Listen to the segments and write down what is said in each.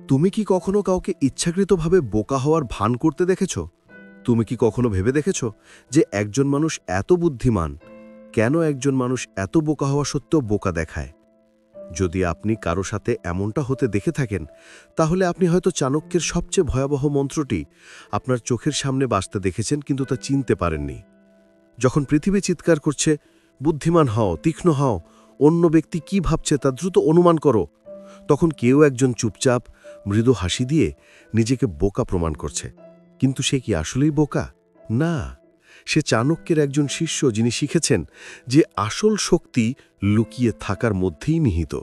তুমি কি কখনো কাউকে ইচ্ছাকৃতভাবে বোকা হওয়ার ভান করতে দেখেছ? তুমি কি কখনো ভেবে দেখেছ যে একজন মানুষ এত বুদ্ধিমান, কেন একজন মানুষ এত বোকা হওয়া সত্ত্বেও বোকা দেখায়? যদি আপনি কারো সাথে এমনটা হতে দেখে থাকেন, তাহলে আপনি হয়তো চাণক্যের সবচেয়ে ভয়াবহ মন্ত্রটি আপনার চোখের সামনে বাজতে দেখেছেন, কিন্তু তা চিনতে পারেননি। যখন পৃথিবী চিৎকার করছে, বুদ্ধিমান হও, তীক্ষ্ণ হও, অন্য ব্যক্তি কি ভাবছে তা দ্রুত অনুমান করো, তখন কেউ একজন চুপচাপ মৃদু হাসি দিয়ে নিজেকে বোকা প্রমাণ করছে। কিন্তু সে কি আসলেই বোকা? না, সে চাণক্যের একজন শিষ্য, যিনি শিখেছেন যে আসল শক্তি লুকিয়ে থাকার মধ্যেই নিহিত।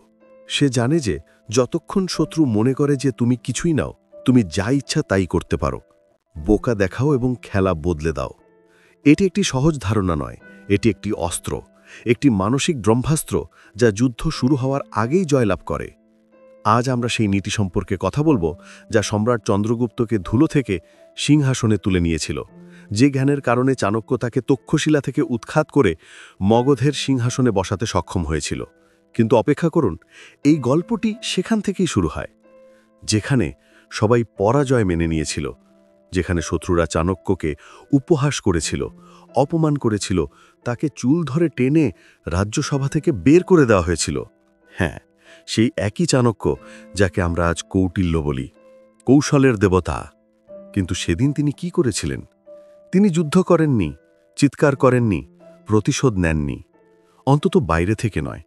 সে জানে যে যতক্ষণ শত্রু মনে করে যে তুমি কিছুই নাও, তুমি যা ইচ্ছা তাই করতে পারো। বোকা দেখাও এবং খেলা বদলে দাও। এটি একটি সহজ ধারণা নয়, এটি একটি অস্ত্র, একটি মানসিক ব্রহ্মাস্ত্র যা যুদ্ধ শুরু হওয়ার আগেই জয়লাভ করে। আজ আমরা সেই নীতি সম্পর্কে কথা বলবো যা সম্রাট চন্দ্রগুপ্তকে ধুলো থেকে সিংহাসনে তুলে নিয়েছিল, যে জ্ঞানের কারণে চাণক্য তাকে তক্ষশিলা থেকে উৎখাত করে মগধের সিংহাসনে বসাতে সক্ষম হয়েছিল। কিন্তু অপেক্ষা করুন, এই গল্পটি সেখান থেকেই শুরু হয়, যেখানে সবাই পরাজয় মেনে নিয়েছিল, যেখানে শত্রুরা চাণক্যকে উপহাস করেছিল, অপমান করেছিল, তাকে চুল ধরে টেনে রাজ্যসভা থেকে বের করে দেওয়া হয়েছিল। হ্যাঁ, সেই একই চাণক্য যাকে আমরা আজ কৌটিল্য বলি, কৌশলের দেবতা। কিন্তু সেদিন তিনি কি করেছিলেন? তিনি যুদ্ধ করেননি, চিৎকার করেননি, প্রতিশোধ নেননি, অন্তত বাইরে থেকে নয়।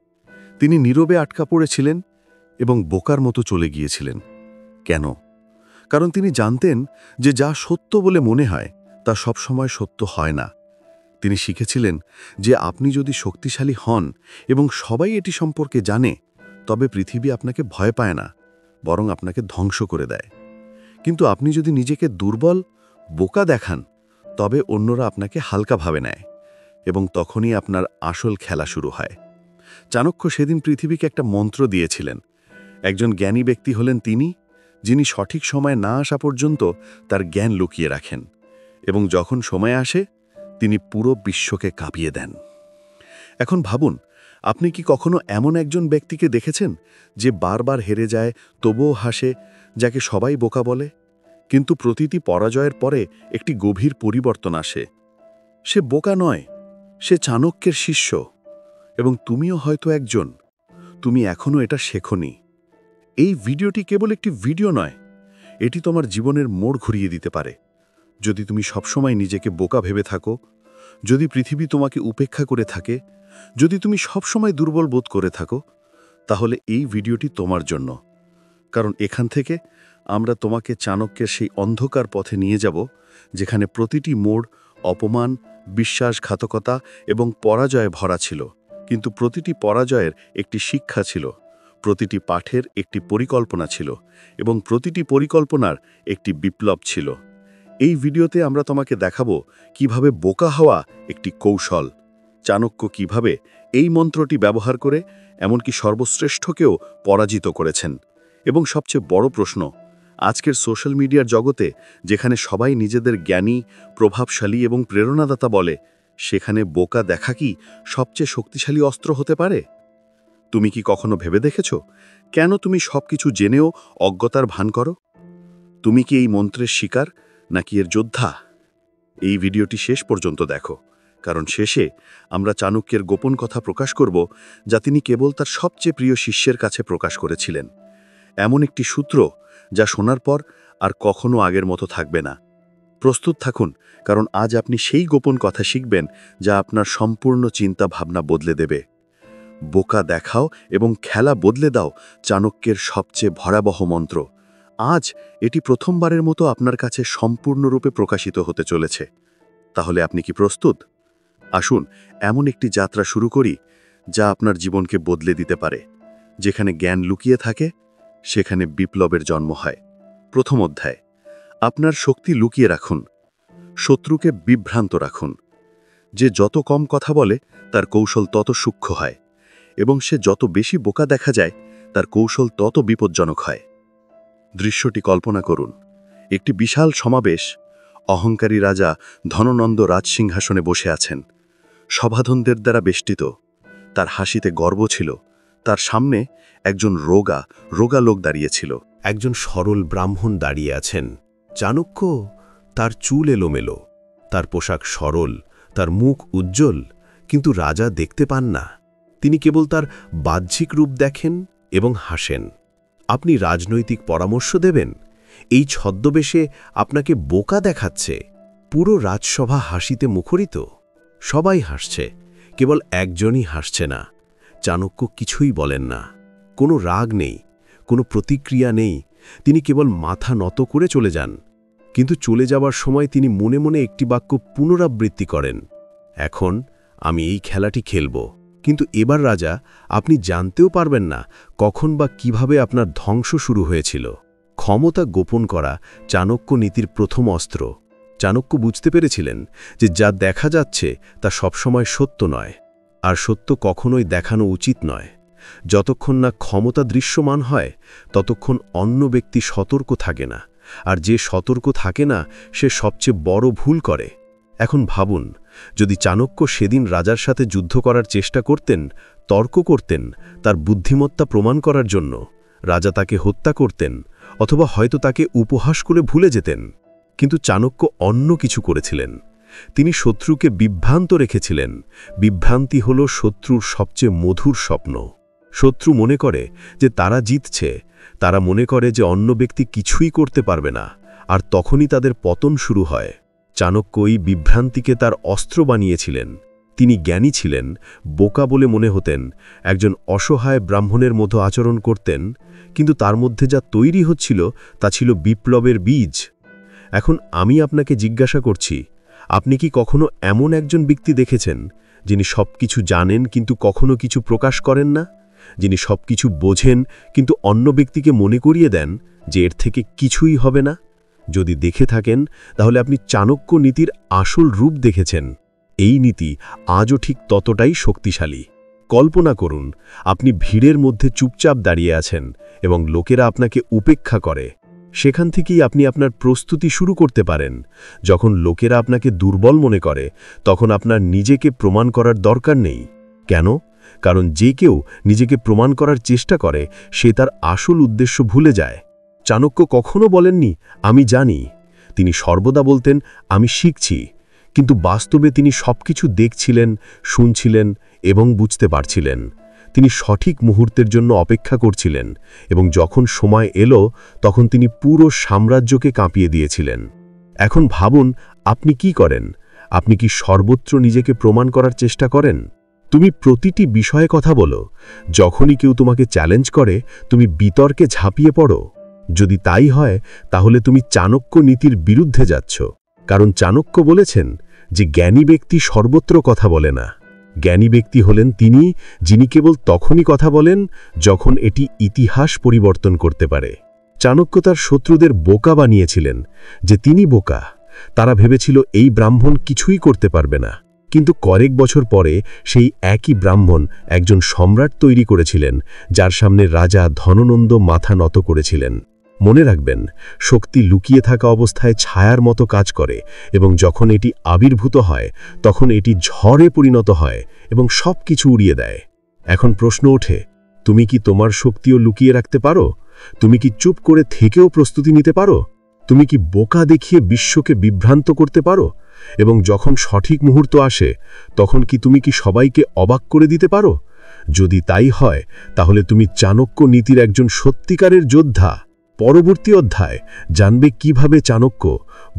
তিনি নীরবে আটকা পড়েছিলেন এবং বোকার মতো চলে গিয়েছিলেন। কেন? কারণ তিনি জানতেন যে যা সত্য বলে মনে হয় তা সবসময় সত্য হয় না। তিনি শিখেছিলেন যে আপনি যদি শক্তিশালী হন এবং সবাই এটি সম্পর্কে জানে, তবে পৃথিবী আপনাকে ভয় পায় না, বরং আপনাকে ধ্বংস করে দেয়। কিন্তু আপনি যদি নিজেকে দুর্বল, বোকা দেখান, তবে অন্যরা আপনাকে হালকা ভাবে নেয়, এবং তখনই আপনার আসল খেলা শুরু হয়। চাণক্য সেদিন পৃথিবীকে একটা মন্ত্র দিয়েছিলেন। একজন জ্ঞানী ব্যক্তি হলেন তিনি, যিনি সঠিক সময় না আসা পর্যন্ত তার জ্ঞান লুকিয়ে রাখেন, এবং যখন সময় আসে তিনি পুরো বিশ্বকে কাঁপিয়ে দেন। এখন ভাবুন, আপনি কি কখনো এমন একজন ব্যক্তিকে দেখেছেন যে বারবার হেরে যায় তবুও হাসে, যাকে সবাই বোকা বলে? কিন্তু প্রতিটি পরাজয়ের পরে একটি গভীর পরিবর্তন আসে। সে বোকা নয়, সে চাণক্যের শিষ্য। এবং তুমিও হয়তো একজন। তুমি এখনও এটা শেখোনি। এই ভিডিওটি কেবল একটি ভিডিও নয়, এটি তোমার জীবনের মোড় ঘুরিয়ে দিতে পারে। যদি তুমি সবসময় নিজেকে বোকা ভেবে থাকো, যদি পৃথিবী তোমাকে উপেক্ষা করে থাকে, যদি তুমি সবসময় দুর্বল বোধ করে থাকো, তাহলে এই ভিডিওটি তোমার জন্য। কারণ এখান থেকে আমরা তোমাকে চাণক্যের সেই অন্ধকার পথে নিয়ে যাব, যেখানে প্রতিটি মোড় অপমান, বিশ্বাসঘাতকতা এবং পরাজয়ে ভরা ছিল। কিন্তু প্রতিটি পরাজয়ের একটি শিক্ষা ছিল, প্রতিটি পাঠের একটি পরিকল্পনা ছিল, এবং প্রতিটি পরিকল্পনার একটি বিপ্লব ছিল। এই ভিডিওতে আমরা তোমাকে দেখাবো কিভাবে বোকা হওয়া একটি কৌশল, চাণক্য কিভাবে এই মন্ত্রটি ব্যবহার করে এমনকি সর্বশ্রেষ্ঠকেও পরাজিত করেছেন। এবং সবচেয়ে বড় প্রশ্ন, আজকের সোশ্যাল মিডিয়ার জগতে যেখানে সবাই নিজেদের জ্ঞানী, প্রভাবশালী এবং প্রেরণাদাতা বলে, সেখানে বোকা দেখা কি সবচেয়ে শক্তিশালী অস্ত্র হতে পারে? তুমি কি কখনো ভেবে দেখেছ কেন তুমি সবকিছু জেনেও অজ্ঞতার ভান করো? তুমি কি এই মন্ত্রের শিকার নাকি এর যোদ্ধা? এই ভিডিওটি শেষ পর্যন্ত দেখো, কারণ শেষে আমরা চাণক্যের গোপন কথা প্রকাশ করব, যা তিনি কেবল তার সবচেয়ে প্রিয় শিষ্যের কাছে প্রকাশ করেছিলেন। এমন একটি সূত্র যা শোনার পর আর কখনো আগের মতো থাকবে না। প্রস্তুত থাকুন, কারণ আজ আপনি সেই গোপন কথা শিখবেন যা আপনার সম্পূর্ণ চিন্তা ভাবনা বদলে দেবে। বোকা দেখাও এবং খেলা বদলে দাও, চাণক্যের সবচেয়ে ভয়াবহ মন্ত্র। আজ এটি প্রথমবারের মতো আপনার কাছে সম্পূর্ণরূপে প্রকাশিত হতে চলেছে। তাহলে আপনি কি প্রস্তুত? আসুন এমন একটি যাত্রা শুরু করি যা আপনার জীবনকে বদলে দিতে পারে। যেখানে জ্ঞান লুকিয়ে থাকে, সেখানে বিপ্লবের জন্ম হয়। প্রথম অধ্যায়, আপনার শক্তি লুকিয়ে রাখুন, শত্রুকে বিভ্রান্ত রাখুন। যে যত কম কথা বলে তার কৌশল তত সূক্ষ্ম হয়, এবং সে যত বেশি বোকা দেখা যায় তার কৌশল তত বিপজ্জনক হয়। দৃশ্যটি কল্পনা করুন, একটি বিশাল সমাবেশ, অহংকারী রাজা ধননন্দ রাজসিংহাসনে বসে আছেন, সভাধনদের দ্বারা বেষ্টিত। তার হাসিতে গর্ব ছিল, তার সামনে একজন রোগা রোগা লোক দাঁড়িয়েছিল। একজন সরল ব্রাহ্মণ দাঁড়িয়ে আছেন। চাণক্য, তার চুল এলোমেলো, তার পোশাক সরল, তার মুখ উজ্জ্বল, কিন্তু রাজা দেখতে পান না। তিনি কেবল তার বাহ্যিক রূপ দেখেন এবং হাসেন। আপনি রাজনৈতিক পরামর্শ দেবেন? এই ছদ্মবেশে আপনাকে বোকা দেখাচ্ছে। পুরো রাজসভা হাসিতে মুখরিত। সবাই হাসছে, কেবল একজনই হাসছে না। চাণক্য কিছুই বলেন না। কোনো রাগ নেই, কোনো প্রতিক্রিয়া নেই। তিনি কেবল মাথা নত করে চলে যান। কিন্তু চলে যাবার সময় তিনি মনে মনে একটি বাক্য পুনরাবৃত্তি করেন, এখন আমি এই খেলাটি খেলব। কিন্তু এবার রাজা, আপনি জানতেও পারবেন না কখন বা কিভাবে আপনার ধ্বংস শুরু হয়েছিল। ক্ষমতা গোপন করা চাণক্য নীতির প্রথম অস্ত্র। চাণক্য বুঝতে পেরেছিলেন যে যা দেখা যাচ্ছে তা সবসময় সত্য নয়, আর সত্য কখনোই দেখানো উচিত নয়। যতক্ষণ না ক্ষমতা দৃশ্যমান হয় ততক্ষণ অন্য ব্যক্তি সতর্ক থাকে না, আর যে সতর্ক থাকে না সে সবচেয়ে বড় ভুল করে। এখন ভাবুন, যদি চাণক্য সেদিন রাজার সাথে যুদ্ধ করার চেষ্টা করতেন, তর্ক করতেন তার বুদ্ধিমত্তা প্রমাণ করার জন্য, রাজা তাকে হত্যা করতেন অথবা হয়তো তাকে উপহাস করে ভুলে যেতেন। কিন্তু চাণক্য অন্য কিছু করেছিলেন। তিনি শত্রুকে বিভ্রান্ত রেখেছিলেন। বিভ্রান্তি হল শত্রুর সবচেয়ে মধুর স্বপ্ন। শত্রু মনে করে যে তারা জিতছে, তারা মনে করে যে অন্য ব্যক্তি কিছুই করতে পারবে না, আর তখনই তাদের পতন শুরু হয়। চাণক্য এই বিভ্রান্তিকে তার অস্ত্র বানিয়েছিলেন। তিনি জ্ঞানী ছিলেন, বোকা বলে মনে হতেন, একজন অসহায় ব্রাহ্মণের মতো আচরণ করতেন, কিন্তু তার মধ্যে যা তৈরি হচ্ছিল তা ছিল বিপ্লবের বীজ। এখন আমি আপনাকে জিজ্ঞাসা করছি, আপনি কি কখনো এমন একজন ব্যক্তি দেখেছেন যিনি সবকিছু জানেন কিন্তু কখনো কিছু প্রকাশ করেন না, যিনি সবকিছু বোঝেন কিন্তু অন্য ব্যক্তিকে মনে করিয়ে দেন যে এর থেকে কিছুই হবে না? যদি দেখে থাকেন তাহলে আপনি চাণক্য নীতির আসল রূপ দেখেছেন। এই নীতি আজও ঠিক ততটাই শক্তিশালী। কল্পনা করুন, আপনি ভিড়ের মধ্যে চুপচাপ দাঁড়িয়ে আছেন এবং লোকেরা আপনাকে উপেক্ষা করে। সেখান থেকেই আপনি আপনার প্রস্তুতি শুরু করতে পারেন। যখন লোকেরা আপনাকে দুর্বল মনে করে, তখন আপনার নিজেকে প্রমাণ করার দরকার নেই। কেন? কারণ যে কেউ নিজেকে প্রমাণ করার চেষ্টা করে সে তার আসল উদ্দেশ্য ভুলে যায়। চাণক্য কখনো বলেননি আমি জানি। তিনি সর্বদা বলতেন আমি শিখছি। কিন্তু বাস্তবে তিনি সবকিছু দেখছিলেন, শুনছিলেন এবং বুঝতে পারছিলেন। তিনি সঠিক মুহূর্তের জন্য অপেক্ষা করছিলেন, এবং যখন সময় এলো তখন তিনি পুরো সাম্রাজ্যকে কাঁপিয়ে দিয়েছিলেন। এখন ভাবুন, আপনি কি করেন? আপনি কি সর্বত্র নিজেকে প্রমাণ করার চেষ্টা করেন? তুমি প্রতিটি বিষয়ে কথা বলো। যখনই কেউ তোমাকে চ্যালেঞ্জ করে তুমি বিতর্কে ঝাঁপিয়ে পড়ো। যদি তাই হয় তাহলে তুমি চাণক্য নীতির বিরুদ্ধে যাচ্ছ। কারণ চাণক্য বলেছেন যে জ্ঞানী ব্যক্তি সর্বত্র কথা বলে না। জ্ঞানী ব্যক্তি হলেন তিনি যিনি কেবল তখনই কথা বলেন যখন এটি ইতিহাস পরিবর্তন করতে পারে। চাণক্য তার শত্রুদের বোকা বানিয়েছিলেন যে তিনি বোকা। তারা ভেবেছিল এই ব্রাহ্মণ কিছুই করতে পারবে না। কিন্তু কয়েক বছর পরে সেই একই ব্রাহ্মণ একজন সম্রাট তৈরি করেছিলেন, যার সামনে রাজা ধননন্দ মাথা নত করেছিলেন। মনে রাখবেন, শক্তি লুকিয়ে থাকা অবস্থায় ছায়ার মতো কাজ করে, এবং যখন এটি আবির্ভূত হয় তখন এটি ঝড়ে পরিণত হয় এবং সব কিছু উড়িয়ে দেয়। এখন প্রশ্ন ওঠে, তুমি কি তোমার শক্তিও লুকিয়ে রাখতে পারো? তুমি কি চুপ করে থেকেও প্রস্তুতি নিতে পারো? তুমি কি বোকা দেখিয়ে বিশ্বকে বিভ্রান্ত করতে পারো? এবং যখন সঠিক মুহূর্ত আসে তখন তুমি কি সবাইকে অবাক করে দিতে পারো? যদি তাই হয় তাহলে তুমি চাণক্য নীতির একজন সত্যিকারের যোদ্ধা। পরবর্তী অধ্যায় জানবে কিভাবে চাণক্য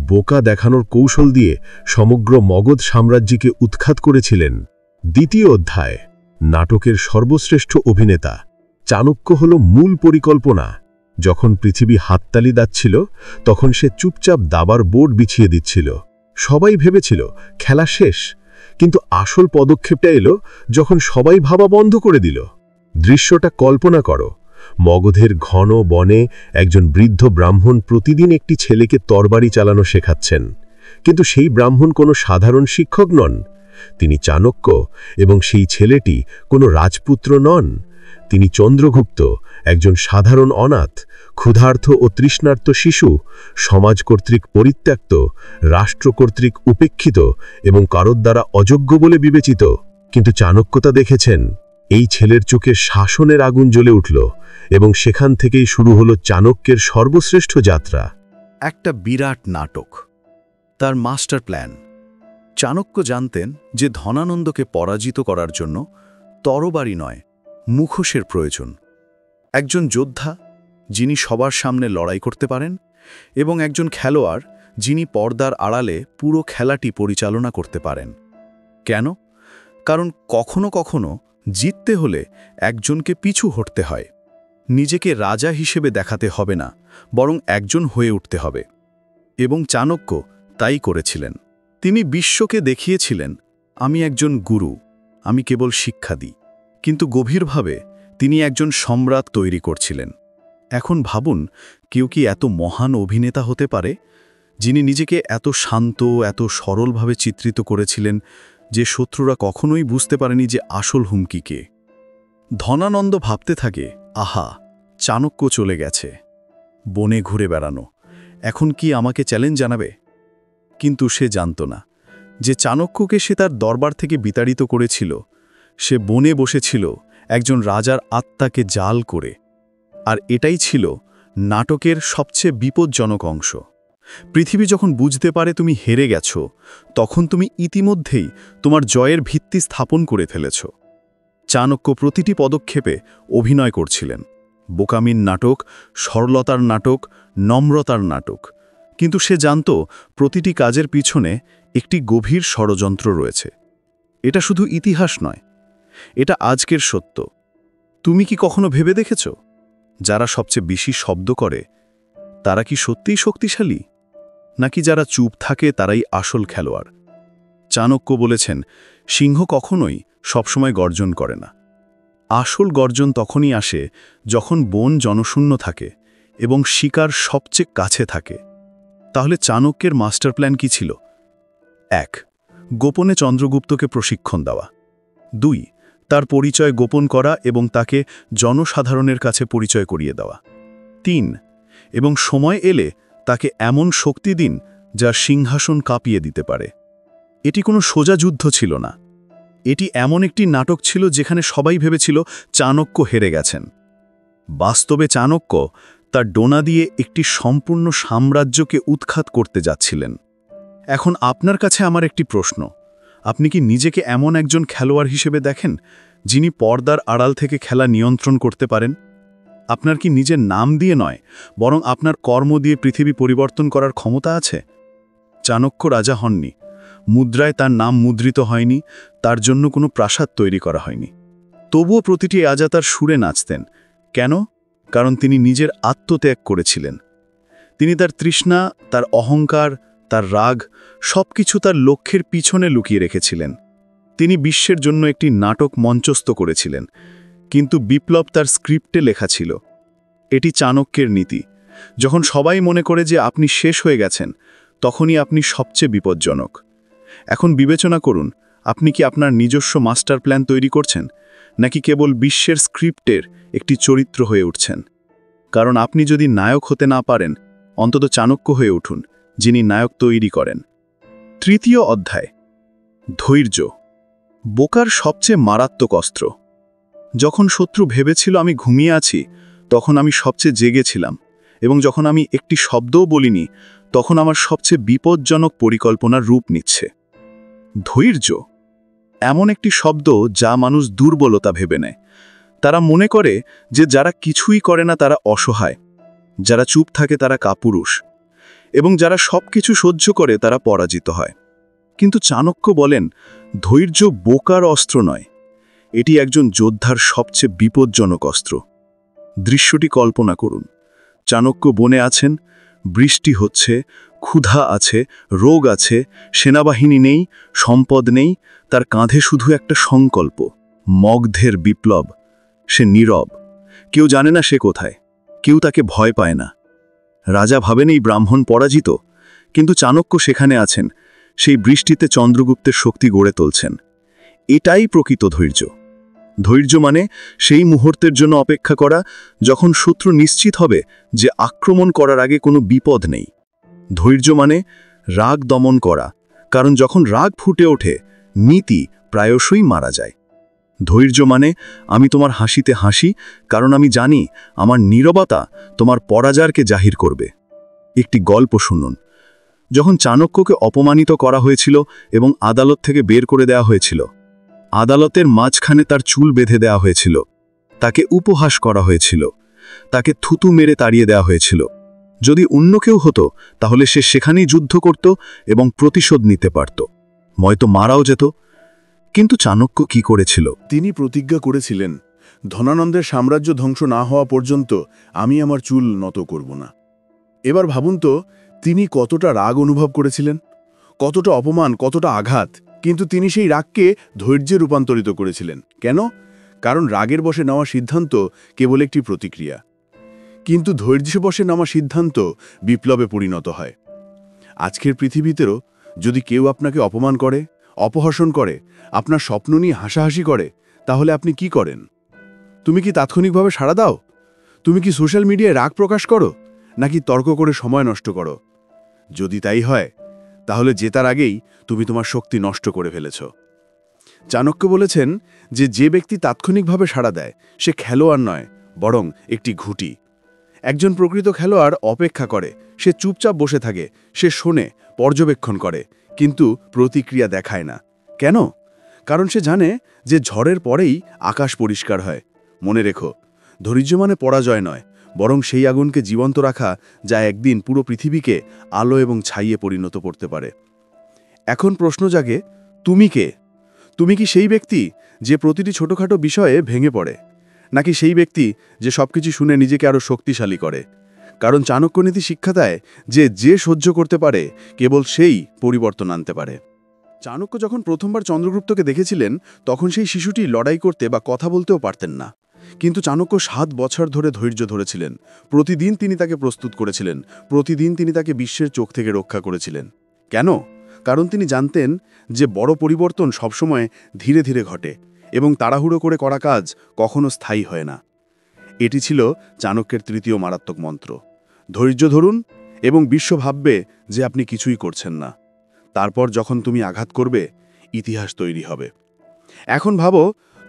বোকা দেখানোর কৌশল দিয়ে সমগ্র মগধ সাম্রাজ্যকে উৎখাত করেছিলেন। দ্বিতীয় অধ্যায়, নাটকের সর্বশ্রেষ্ঠ অভিনেতা। চাণক্য হল মূল পরিকল্পনা। যখন পৃথিবী হাততালি দিচ্ছিল তখন সে চুপচাপ দাবার বোর্ড বিছিয়ে দিচ্ছিল। সবাই ভেবেছিল খেলা শেষ, কিন্তু আসল পদক্ষেপটা এলো যখন সবাই ভাবা বন্ধ করে দিল। দৃশ্যটা কল্পনা করো, মগধের ঘন বনে একজন বৃদ্ধ ব্রাহ্মণ প্রতিদিন একটি ছেলেকে তরবারি চালানো শেখাচ্ছেন। কিন্তু সেই ব্রাহ্মণ কোনো সাধারণ শিক্ষক নন, তিনি চাণক্য, এবং সেই ছেলেটি কোনো রাজপুত্র নন। তিনি চন্দ্রগুপ্ত, একজন সাধারণ অনাথ, ক্ষুধার্ত ও তৃষ্ণার্ত শিশু, সমাজ কর্তৃক পরিত্যক্ত, রাষ্ট্র কর্তৃক উপেক্ষিত এবং কারোর দ্বারা অযোগ্য বলে বিবেচিত। কিন্তু চাণক্যতা দেখেছেন এই ছেলের চোখে শাসনের আগুন জ্বলে উঠল এবং সেখান থেকেই শুরু হলো চাণক্যের সর্বশ্রেষ্ঠ যাত্রা। একটা বিরাট নাটক, তার মাস্টার প্ল্যান। চাণক্য জানতেন যে ধনানন্দকে পরাজিত করার জন্য তরবারি নয়, মুখোশের প্রয়োজন। একজন যোদ্ধা যিনি সবার সামনে লড়াই করতে পারেন, এবং একজন খেলোয়াড় যিনি পর্দার আড়ালে পুরো খেলাটি পরিচালনা করতে পারেন। কেন? কারণ কখনো কখনো জিততে হলে একজনকে পিছু হটতে হয়। নিজেকে রাজা হিসেবে দেখাতে হবে না, বরং একজন হয়ে উঠতে হবে। এবং চাণক্য তাই করেছিলেন। তিনি বিশ্বকে দেখিয়েছিলেন, আমি একজন গুরু, আমি কেবল শিক্ষা দিই। কিন্তু গভীরভাবে তিনি একজন সম্রাট তৈরি করছিলেন। এখন ভাবুন, কেউ কি এত মহান অভিনেতা হতে পারে, যিনি নিজেকে এত শান্ত, এত সরলভাবে চিত্রিত করেছিলেন যে শত্রুরা কখনোই বুঝতে পারেনি যে আসল হুমকি কে? ধনানন্দ ভাবতে থাকে, আহা, চাণক্য চলে গেছে, বনে ঘুরে বেড়ানো, এখন কি আমাকে চ্যালেঞ্জ জানাবে? কিন্তু সে জানত না যে চাণক্যকে সে তার দরবার থেকে বিতাড়িত করেছিল। সে বনে বসেছিল একজন রাজার আত্মাকে জাল করে। আর এটাই ছিল নাটকের সবচেয়ে বিপজ্জনক অংশ। পৃথিবী যখন বুঝতে পারে তুমি হেরে গেছো, তখন তুমি ইতিমধ্যেই তোমার জয়ের ভিত্তি স্থাপন করে ফেলেছ। চাণক্য প্রতিটি পদক্ষেপে অভিনয় করছিলেন। বোকামির নাটক, সরলতার নাটক, নম্রতার নাটক। কিন্তু সে জানত প্রতিটি কাজের পিছনে একটি গভীর ষড়যন্ত্র রয়েছে। এটা শুধু ইতিহাস নয়, এটা আজকের সত্য। তুমি কি কখনো ভেবে দেখেছ, যারা সবচেয়ে বেশি শব্দ করে তারা কি সত্যিই শক্তিশালী, নাকি যারা চুপ থাকে তারাই আসল খেলোয়াড়? চাণক্য বলেছেন, সিংহ কখনোই সবসময় গর্জন করে না। আসল গর্জন তখনই আসে যখন বন জনশূন্য থাকে এবং শিকার সবচেয়ে কাছে থাকে। তাহলে চাণক্যের মাস্টার প্ল্যান কি ছিল? ১. গোপনে চন্দ্রগুপ্তকে প্রশিক্ষণ দেওয়া। ২. তার পরিচয় গোপন করা এবং তাকে জনসাধারণের কাছে পরিচয় করিয়ে দেওয়া। ৩. এবং সময় এলে তাকে এমন শক্তি দিন যা সিংহাসন কাঁপিয়ে দিতে পারে। এটি কোনো সোজা যুদ্ধ ছিল না। এটি এমন একটি নাটক ছিল যেখানে সবাই ভেবেছিল চাণক্য হেরে গেছেন। বাস্তবে চাণক্য তার ডোনা দিয়ে একটি সম্পূর্ণ সাম্রাজ্যকে উৎখাত করতে যাচ্ছিলেন। এখন আপনার কাছে আমার একটি প্রশ্ন, আপনি কি নিজেকে এমন একজন খেলোয়াড় হিসেবে দেখেন যিনি পর্দার আড়াল থেকে খেলা নিয়ন্ত্রণ করতে পারেন? আপনার কি নিজের নাম দিয়ে নয়, বরং আপনার কর্ম দিয়ে পৃথিবী পরিবর্তন করার ক্ষমতা আছে? চাণক্য রাজা হননি, মুদ্রায় তার নাম মুদ্রিত হয়নি, তার জন্য কোনো প্রাসাদ তৈরি করা হয়নি। তবুও প্রতিটি রাজা তার সুরে নাচতেন। কেন? কারণ তিনি নিজের আত্মত্যাগ করেছিলেন। তিনি তার তৃষ্ণা, তার অহংকার, তার রাগ সবকিছু তার লক্ষ্যের পিছনে লুকিয়ে রেখেছিলেন। তিনি বিশ্বের জন্য একটি নাটক মঞ্চস্থ করেছিলেন, কিন্তু বিপ্লব তার স্ক্রিপ্টে লেখা ছিল। এটি চাণক্যের নীতি। যখন সবাই মনে করে যে আপনি শেষ হয়ে গেছেন, তখনই আপনি সবচেয়ে বিপজ্জনক। এখন বিবেচনা করুন, আপনি কি আপনার নিজস্ব মাস্টার প্ল্যান তৈরি করছেন, নাকি কেবল বিশ্বের স্ক্রিপ্টের একটি চরিত্র হয়ে উঠছেন? কারণ আপনি যদি নায়ক হতে না পারেন, অন্তত চাণক্য হয়ে উঠুন, যিনি নায়ক তৈরি করেন। তৃতীয় অধ্যায়, ধৈর্য। বোকার সবচেয়ে মারাত্মক অস্ত্র। যখন শত্রু ভেবেছিল আমি ঘুমিয়ে আছি, তখন আমি সবচেয়ে জেগেছিলাম, এবং যখন আমি একটি শব্দও বলিনি, তখন আমার সবচেয়ে বিপজ্জনক পরিকল্পনার রূপ নিচ্ছে। ধৈর্য এমন একটি শব্দ যা মানুষ দুর্বলতা ভেবে নেয়। তারা মনে করে যে যারা কিছুই করে না তারা অসহায়, যারা চুপ থাকে তারা কাপুরুষ, এবং যারা সবকিছু সহ্য করে তারা পরাজিত হয়। কিন্তু চাণক্য বলেন, ধৈর্য বোকার অস্ত্র নয়, এটি একজন যোদ্ধার সবচেয়ে বিপজ্জনক অস্ত্র। দৃশ্যটি কল্পনা করুন, চাণক্য বনে আছেন, বৃষ্টি হচ্ছে, ক্ষুধা আছে, রোগ আছে, সেনাবাহিনী নেই, সম্পদ নেই, তার কাঁধে শুধু একটা সংকল্প, মগধের বিপ্লব। সে নীরব, কেউ জানে না সে কোথায়, কেউ তাকে ভয় পায় না। রাজা ভাবেন এই ব্রাহ্মণ পরাজিত, কিন্তু চাণক্য সেখানে আছেন, সেই বৃষ্টিতে চন্দ্রগুপ্তের শক্তি গড়ে তুলছেন। এটাই প্রকৃত ধৈর্য। ধৈর্য মানে সেই মুহূর্তের জন্য অপেক্ষা করা যখন শত্রু নিশ্চিত হবে যে আক্রমণ করার আগে কোনো বিপদ নেই। ধৈর্য মানে রাগ দমন করা, কারণ যখন রাগ ফুটে ওঠে, নীতি প্রায়শই মারা যায়। ধৈর্য মানে আমি তোমার হাসিতে হাসি, কারণ আমি জানি আমার নীরবতা তোমার পরাজয়কে জাহির করবে। একটি গল্প শুনুন। যখন চাণক্যকে অপমানিত করা হয়েছিল এবং আদালত থেকে বের করে দেওয়া হয়েছিল, আদালতের মাঝখানে তার চুল বেঁধে দেওয়া হয়েছিল, তাকে উপহাস করা হয়েছিল, তাকে থুতু মেরে তাড়িয়ে দেওয়া হয়েছিল। যদি অন্য কেউ হতো তাহলে সে সেখানেই যুদ্ধ করত এবং প্রতিশোধ নিতে পারত, হয়তো মারাও যেত। কিন্তু চাণক্য কি করেছিল? তিনি প্রতিজ্ঞা করেছিলেন, ধনানন্দের সাম্রাজ্য ধ্বংস না হওয়া পর্যন্ত আমি আমার চুল নত করব না। এবার ভাবুন তো, তিনি কতটা রাগ অনুভব করেছিলেন, কতটা অপমান, কতটা আঘাত, কিন্তু তিনি সেই রাগকে ধৈর্যে রূপান্তরিত করেছিলেন। কেন? কারণ রাগের বশে নেওয়া সিদ্ধান্ত কেবল একটি প্রতিক্রিয়া, কিন্তু ধৈর্যে বশে নেওয়া সিদ্ধান্ত বিপ্লবে পরিণত হয়। আজকের পৃথিবীতেও যদি কেউ আপনাকে অপমান করে, অপহসন করে, আপনার স্বপ্ন নিয়ে হাসাহাসি করে, তাহলে আপনি কি করেন? তুমি কি তাৎক্ষণিকভাবে সাড়া দাও? তুমি কি সোশ্যাল মিডিয়ায় রাগ প্রকাশ করো, নাকি তর্ক করে সময় নষ্ট করো? যদি তাই হয়, তাহলে জেতার আগেই তুমি তোমার শক্তি নষ্ট করে ফেলেছ। চাণক্য বলেছেন যে ব্যক্তি তাৎক্ষণিকভাবে সাড়া দেয় সে খেলোয়াড় নয়, বরং একটি ঘুঁটি। একজন প্রকৃত খেলোয়াড় অপেক্ষা করে, সে চুপচাপ বসে থাকে, সে শোনে, পর্যবেক্ষণ করে, কিন্তু প্রতিক্রিয়া দেখায় না। কেন? কারণ সে জানে যে ঝড়ের পরেই আকাশ পরিষ্কার হয়। মনে রেখো, ধৈর্য মানে পরাজয় নয়, বরং সেই আগুনকে জীবন্ত রাখা যা একদিন পুরো পৃথিবীকে আলো এবং ছাইয়ে পরিণত করতে পারে। এখন প্রশ্ন জাগে, তুমি কে? তুমি কি সেই ব্যক্তি যে প্রতিটি ছোটখাটো বিষয়ে ভেঙে পড়ে, নাকি সেই ব্যক্তি যে সবকিছু শুনে নিজেকে আরও শক্তিশালী করে? কারণ চাণক্যনীতি শিক্ষা দেয় যে সহ্য করতে পারে কেবল সেই পরিবর্তন আনতে পারে। চাণক্য যখন প্রথমবার চন্দ্রগুপ্তকে দেখেছিলেন, তখন সেই শিশুটি লড়াই করতে বা কথা বলতেও পারতেন না। কিন্তু চাণক্য 7 বছর ধরে ধৈর্য ধরেছিলেন। প্রতিদিন তিনি তাকে প্রস্তুত করেছিলেন, প্রতিদিন তিনি তাকে বিশ্বের চোখ থেকে রক্ষা করেছিলেন। কেন? কারণ তিনি জানতেন যে বড় পরিবর্তন সবসময় ধীরে ধীরে ঘটে এবং তাড়াহুড়ো করে করা কাজ কখনো স্থায়ী হয় না। এটি ছিল চাণক্যের তৃতীয় মারাত্মক মন্ত্র। ধৈর্য ধরুন এবং বিশ্ব ভাববে যে আপনি কিছুই করছেন না। তারপর যখন তুমি আঘাত করবে, ইতিহাস তৈরি হবে। এখন ভাবো,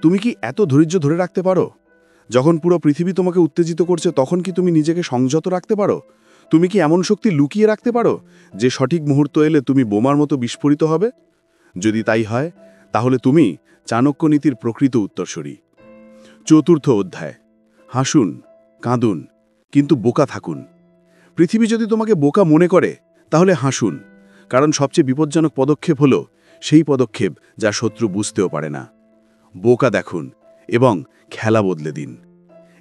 তুমি কি এত ধৈর্য ধরে রাখতে পারো? যখন পুরো পৃথিবী তোমাকে উত্তেজিত করছে, তখন কি তুমি নিজেকে সংযত রাখতে পারো? তুমি কি এমন শক্তি লুকিয়ে রাখতে পারো যে সঠিক মুহূর্ত এলে তুমি বোমার মতো বিস্ফোরিত হবে? যদি তাই হয়, তাহলে তুমি চাণক্য নীতির প্রকৃত উত্তরসূরি। চতুর্থ অধ্যায়, হাসুন, কাঁদুন, কিন্তু বোকা থাকুন। পৃথিবী যদি তোমাকে বোকা মনে করে, তাহলে হাসুন, কারণ সবচেয়ে বিপজ্জনক পদক্ষেপ হলো সেই পদক্ষেপ যা শত্রু বুঝতেও পারে না। বোকা দেখুন এবং খেলা বদলে দিন।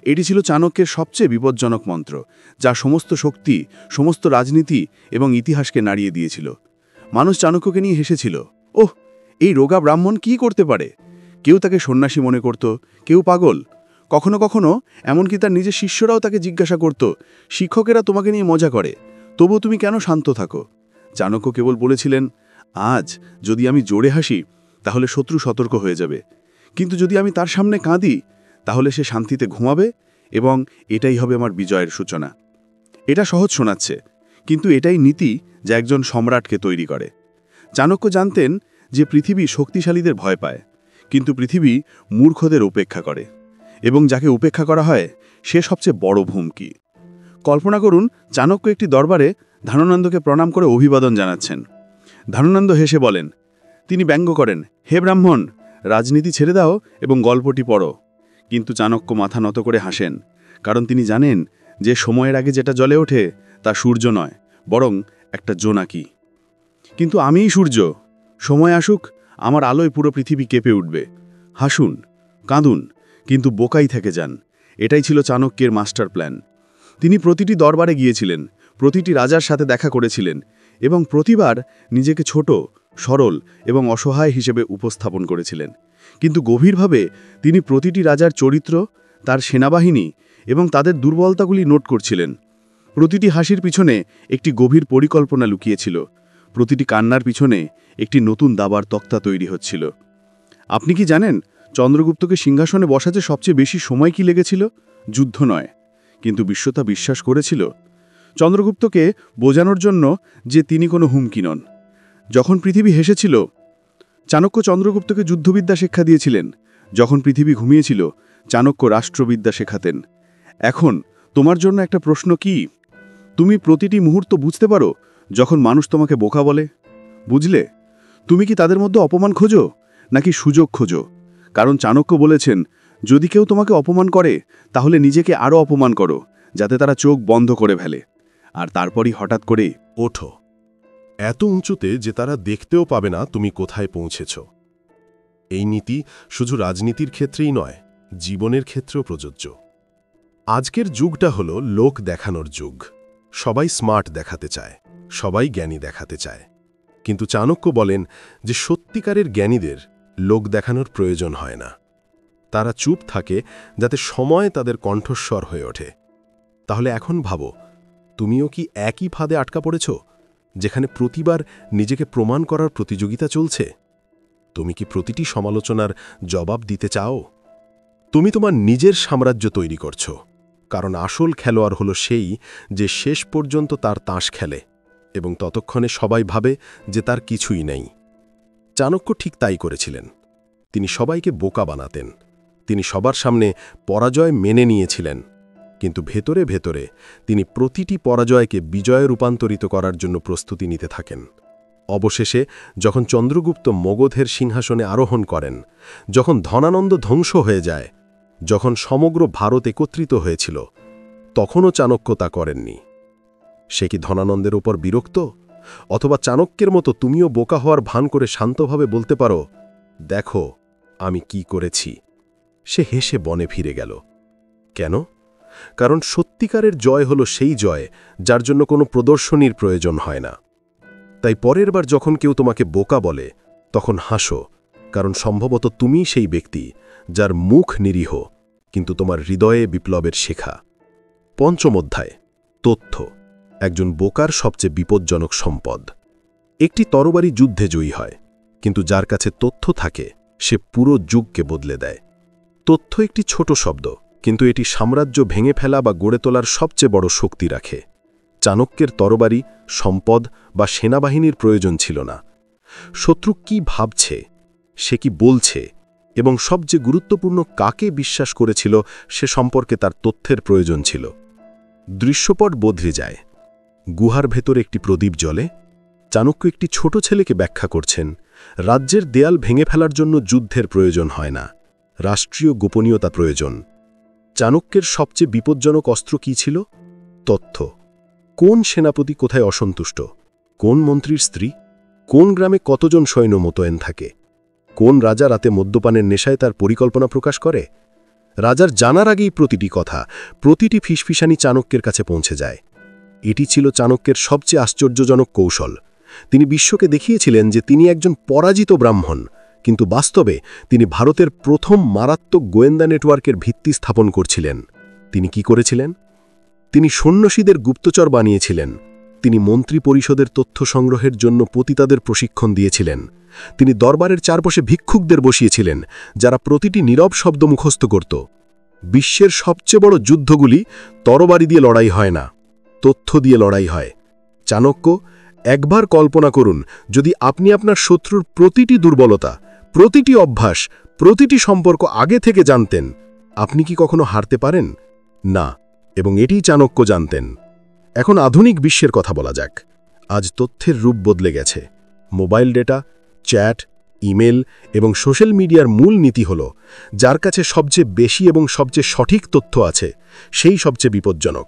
এটি ছিল চাণক্যের সবচেয়ে বিপজ্জনক মন্ত্র, যা সমস্ত শক্তি, সমস্ত রাজনীতি এবং ইতিহাসকে নাড়িয়ে দিয়েছিল। মানুষ চাণক্যকে নিয়ে হেসেছিল, ওহ, এই রোগা ব্রাহ্মণ কি করতে পারে? কেউ তাকে সন্ন্যাসী মনে করত, কেউ পাগল। কখনো কখনো এমনকি তার নিজের শিষ্যরাও তাকে জিজ্ঞাসা করত, শিক্ষকেরা তোমাকে নিয়ে মজা করে, তবুও তুমি কেন শান্ত থাকো? চাণক্য কেবল বলেছিলেন, আজ যদি আমি জোরে হাসি, তাহলে শত্রু সতর্ক হয়ে যাবে, কিন্তু যদি আমি তার সামনে কাঁদি, তাহলে সে শান্তিতে ঘুমাবে এবং এটাই হবে আমার বিজয়ের সূচনা। এটা সহজ শোনাচ্ছে, কিন্তু এটাই নীতি যা একজন সম্রাটকে তৈরি করে। চাণক্য জানতেন যে পৃথিবী শক্তিশালীদের ভয় পায়, কিন্তু পৃথিবী মূর্খদের উপেক্ষা করে, এবং যাকে উপেক্ষা করা হয় সে সবচেয়ে বড় হুমকি। কল্পনা করুন, চাণক্য একটি দরবারে ধনানন্দকে প্রণাম করে অভিবাদন জানাচ্ছেন। ধনানন্দ হেসে বলেন, তিনি ব্যঙ্গ করেন, হে ব্রাহ্মণ, রাজনীতি ছেড়ে দাও এবং গল্পটি পড়ো। কিন্তু চাণক্য মাথা নত করে হাসেন, কারণ তিনি জানেন যে সময়ের আগে যেটা জ্বলে ওঠে তা সূর্য নয়, বরং একটা জোনাকি। কিন্তু আমিই সূর্য, সময় আসুক, আমার আলোয় পুরো পৃথিবী কেঁপে উঠবে। হাসুন, কাঁদুন, কিন্তু বোকাই থেকে যান। এটাই ছিল চাণক্যের মাস্টার প্ল্যান। তিনি প্রতিটি দরবারে গিয়েছিলেন, প্রতিটি রাজার সাথে দেখা করেছিলেন, এবং প্রতিবার নিজেকে ছোট, সরল এবং অসহায় হিসেবে উপস্থাপন করেছিলেন। কিন্তু গভীরভাবে তিনি প্রতিটি রাজার চরিত্র, তার সেনাবাহিনী এবং তাদের দুর্বলতাগুলি নোট করছিলেন। প্রতিটি হাসির পিছনে একটি গভীর পরিকল্পনা লুকিয়েছিল, প্রতিটি কান্নার পিছনে একটি নতুন দাবার তক্তা তৈরি হচ্ছিল। আপনি কি জানেন, চন্দ্রগুপ্তকে সিংহাসনে বসাতে সবচেয়ে বেশি সময় কি লেগেছিল? যুদ্ধ নয়, কিন্তু বিশ্ব তা বিশ্বাস করেছিল। চন্দ্রগুপ্তকে বোঝানোর জন্য যে তিনি কোনো হুমকি নন। যখন পৃথিবী হেসেছিল, চাণক্য চন্দ্রগুপ্তকে যুদ্ধবিদ্যা শিক্ষা দিয়েছিলেন, যখন পৃথিবী ঘুমিয়েছিল চাণক্য রাষ্ট্রবিদ্যা শেখাতেন। এখন তোমার জন্য একটা প্রশ্ন কি? তুমি প্রতিটি মুহূর্ত বুঝতে পারো যখন মানুষ তোমাকে বোকা বলে? বুঝলে? তুমি কি তাদের মধ্যে অপমান খোঁজো নাকি সুযোগ খোঁজো? কারণ চাণক্য বলেছেন, যদি কেউ তোমাকে অপমান করে তাহলে নিজেকে আরও অপমান করো, যাতে তারা চোখ বন্ধ করে ফেলে। আর তারপরই হঠাৎ করে ওঠো, এত উঁচুতে যে তারা দেখতেও পাবে না তুমি কোথায় পৌঁছেছ। এই নীতি শুধু রাজনীতির ক্ষেত্রেই নয়, জীবনের ক্ষেত্রেও প্রযোজ্য। আজকের যুগটা হলো লোক দেখানোর যুগ। সবাই স্মার্ট দেখাতে চায়, সবাই জ্ঞানী দেখাতে চায়। কিন্তু চাণক্য বলেন যে সত্যিকারের জ্ঞানীদের লোক দেখানোর প্রয়োজন হয় না। তারা চুপ থাকে যাতে সময় তাদের কণ্ঠস্বর হয়ে ওঠে। তাহলে এখন ভাবো, তুমিও কি একই ফাঁদে আটকা পড়েছ, যেখানে প্রতিবার নিজেকে প্রমাণ করার প্রতিযোগিতা চলছে? তুমি কি প্রতিটি সমালোচনার জবাব দিতে চাও? তুমি তোমার নিজের সাম্রাজ্য তৈরি করছো, কারণ আসল খেলোয়াড় হলো সেই যে শেষ পর্যন্ত তার তাস খেলে এবং ততক্ষণে সবাই ভাবে যে তার কিছুই নেই। চাণক্য ঠিক তাই করেছিলেন। তিনি সবাইকে বোকা বানাতেন। তিনি সবার সামনে পরাজয় মেনে নিয়েছিলেন, কিন্তু ভেতরে ভেতরে তিনি প্রতিটি পরাজয়কে বিজয়ে রূপান্তরিত করার জন্য প্রস্তুতি নিতে থাকেন। অবশেষে যখন চন্দ্রগুপ্ত মগধের সিংহাসনে আরোহণ করেন, যখন ধনানন্দ ধ্বংস হয়ে যায়, যখন সমগ্র ভারত একত্রিত হয়েছিল, তখনও চাণক্য তা করেননি। সে কি ধনানন্দের ওপর বিরক্ত? অথবা চাণক্যের মতো তুমিও বোকা হওয়ার ভান করে শান্তভাবে বলতে পারো, দেখো আমি কি করেছি? সে হেসে বনে ফিরে গেল। কেন? কারণ সত্যিকারের জয় হলো সেই জয় যার জন্য কোনো প্রদর্শনীর প্রয়োজন হয় না। তাই পরের বার যখন কেউ তোমাকে বোকা বলে, তখন হাসো, কারণ সম্ভবত তুমিই সেই ব্যক্তি যার মুখ নিরীহ কিন্তু তোমার হৃদয়ে বিপ্লবের শেখা। পঞ্চম অধ্যায়, তথ্য, একজন বোকার সবচেয়ে বিপজ্জনক সম্পদ। একটি তরবারি যুদ্ধে জয়ী হয়, কিন্তু যার কাছে তথ্য থাকে সে পুরো যুগকে বদলে দেয়। তথ্য একটি ছোট শব্দ, কিন্তু এটি সাম্রাজ্য ভেঙে ফেলা বা গড়ে তোলার সবচেয়ে বড় শক্তি রাখে। চাণক্যের তরবারি, সম্পদ বা সেনাবাহিনীর প্রয়োজন ছিল না। শত্রু কি ভাবছে, সে কি বলছে এবং সবচেয়ে গুরুত্বপূর্ণ কাকে বিশ্বাস করেছিল সে সম্পর্কে তার তথ্যের প্রয়োজন ছিল। দৃশ্যপট বদলে যায়। গুহার ভেতর একটি প্রদীপ জ্বলে। চাণক্য একটি ছোট ছেলেকে ব্যাখ্যা করছেন, রাজ্যের দেয়াল ভেঙে ফেলার জন্য যুদ্ধের প্রয়োজন হয় না, রাষ্ট্রীয় গোপনীয়তা প্রয়োজন। চাণক্যের সবচেয়ে বিপজ্জনক অস্ত্র কী ছিল? তথ্য। কোন সেনাপতি কোথায় অসন্তুষ্ট, কোন মন্ত্রীর স্ত্রী, কোন গ্রামে কতজন সৈন্য মোতায়েন থাকে, কোন রাজা রাতে মদ্যপানের নেশায় তার পরিকল্পনা প্রকাশ করে। রাজার জানার আগেই প্রতিটি কথা, প্রতিটি ফিসফিসানি চাণক্যের কাছে পৌঁছে যায়। এটি ছিল চাণক্যের সবচেয়ে আশ্চর্যজনক কৌশল। তিনি বিশ্বকে দেখিয়েছিলেন যে তিনি একজন পরাজিত ব্রাহ্মণ, কিন্তু বাস্তবে তিনি ভারতের প্রথম মারাত্মক গোয়েন্দা নেটওয়ার্কের ভিত্তি স্থাপন করছিলেন। তিনি কি করেছিলেন? তিনি সন্ন্যাসীদের গুপ্তচর বানিয়েছিলেন। তিনি মন্ত্রী পরিষদের তথ্য সংগ্রহের জন্য পতিতাদের প্রশিক্ষণ দিয়েছিলেন। তিনি দরবারের চারপাশে ভিক্ষুকদের বসিয়েছিলেন, যারা প্রতিটি নীরব শব্দ মুখস্থ করত। বিশ্বের সবচেয়ে বড় যুদ্ধগুলি তরবারি দিয়ে লড়াই হয় না, তথ্য দিয়ে লড়াই হয়। চাণক্য, একবার কল্পনা করুন যদি আপনি আপনার শত্রুর প্রতিটি দুর্বলতা, প্রতিটি অভ্যাস, প্রতিটি সম্পর্ক আগে থেকে জানতেন, আপনি কি কখনো হারতে পারেন? না, এবং এটিই চাণক্য জানতেন। এখন আধুনিক বিশ্বের কথা বলা যাক। আজ তথ্যের রূপ বদলে গেছে। মোবাইল ডেটা, চ্যাট, ইমেল এবং সোশ্যাল মিডিয়ার মূল নীতি হল, যার কাছে সবচেয়ে বেশি এবং সবচেয়ে সঠিক তথ্য আছে সেই সবচেয়ে বিপজ্জনক।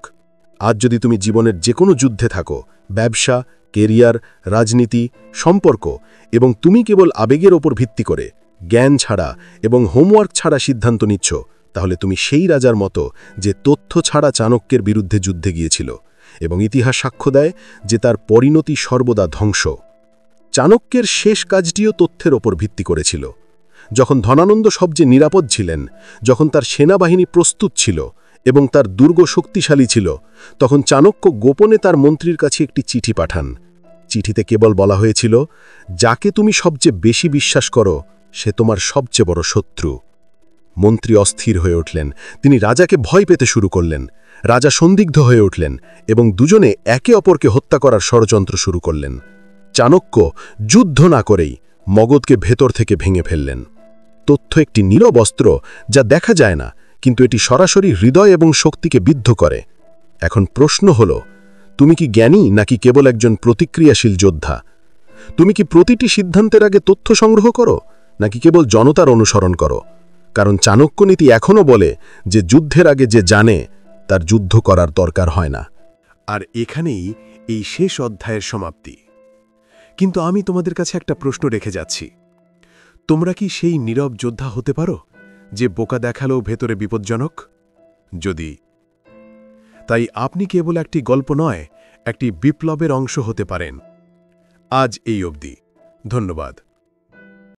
আজ যদি তুমি জীবনের যে কোনো যুদ্ধে থাকো, ব্যবসা, কেরিয়ার, রাজনীতি, সম্পর্ক, এবং তুমি কেবল আবেগের ওপর ভিত্তি করে, জ্ঞান ছাড়া এবং হোমওয়ার্ক ছাড়া সিদ্ধান্ত নিচ্ছ, তাহলে তুমি সেই রাজার মতো যে তথ্য ছাড়া চাণক্যের বিরুদ্ধে যুদ্ধে গিয়েছিল এবং ইতিহাস সাক্ষ্য দেয় যে তার পরিণতি সর্বদা ধ্বংস। চাণক্যের শেষ কাজটিও তথ্যের ওপর ভিত্তি করেছিল। যখন ধনানন্দ সবচেয়ে নিরাপদ ছিলেন, যখন তার সেনাবাহিনী প্রস্তুত ছিল এবং তার দুর্গ শক্তিশালী ছিল, তখন চাণক্য গোপনে তার মন্ত্রীর কাছে একটি চিঠি পাঠান। চিঠিতে কেবল বলা হয়েছিল, যাকে তুমি সবচেয়ে বেশি বিশ্বাস করো সে তোমার সবচেয়ে বড় শত্রু। মন্ত্রী অস্থির হয়ে উঠলেন। তিনি রাজাকে ভয় পেতে শুরু করলেন। রাজা সন্দিগ্ধ হয়ে উঠলেন এবং দুজনে একে অপরকে হত্যা করার ষড়যন্ত্র শুরু করলেন। চাণক্য যুদ্ধ না করেই মগধকে ভেতর থেকে ভেঙে ফেললেন। তথ্য একটি নীরব অস্ত্র যা দেখা যায় না, কিন্তু এটি সরাসরি হৃদয় এবং শক্তিকে বিদ্ধ করে। এখন প্রশ্ন হল, তুমি কি জ্ঞানী নাকি কেবল একজন প্রতিক্রিয়াশীল যোদ্ধা? তুমি কি প্রতিটি সিদ্ধান্তের আগে তথ্য সংগ্রহ করো নাকি কেবল জনতার অনুসরণ করো? কারণ চাণক্য নীতি এখনও বলে যে যুদ্ধের আগে যে জানে তার যুদ্ধ করার দরকার হয় না। আর এখানেই এই শেষ অধ্যায়ের সমাপ্তি। কিন্তু আমি তোমাদের কাছে একটা প্রশ্ন রেখে যাচ্ছি। তোমরা কি সেই নীরব যোদ্ধা হতে পারো যে বোকা দেখালেও ভেতরে বিপজ্জনক? যদি তাই আপনি কেবল একটি গল্প নয়, একটি বিপ্লবের অংশ হতে পারেন। আজ এই অবধি। ধন্যবাদ।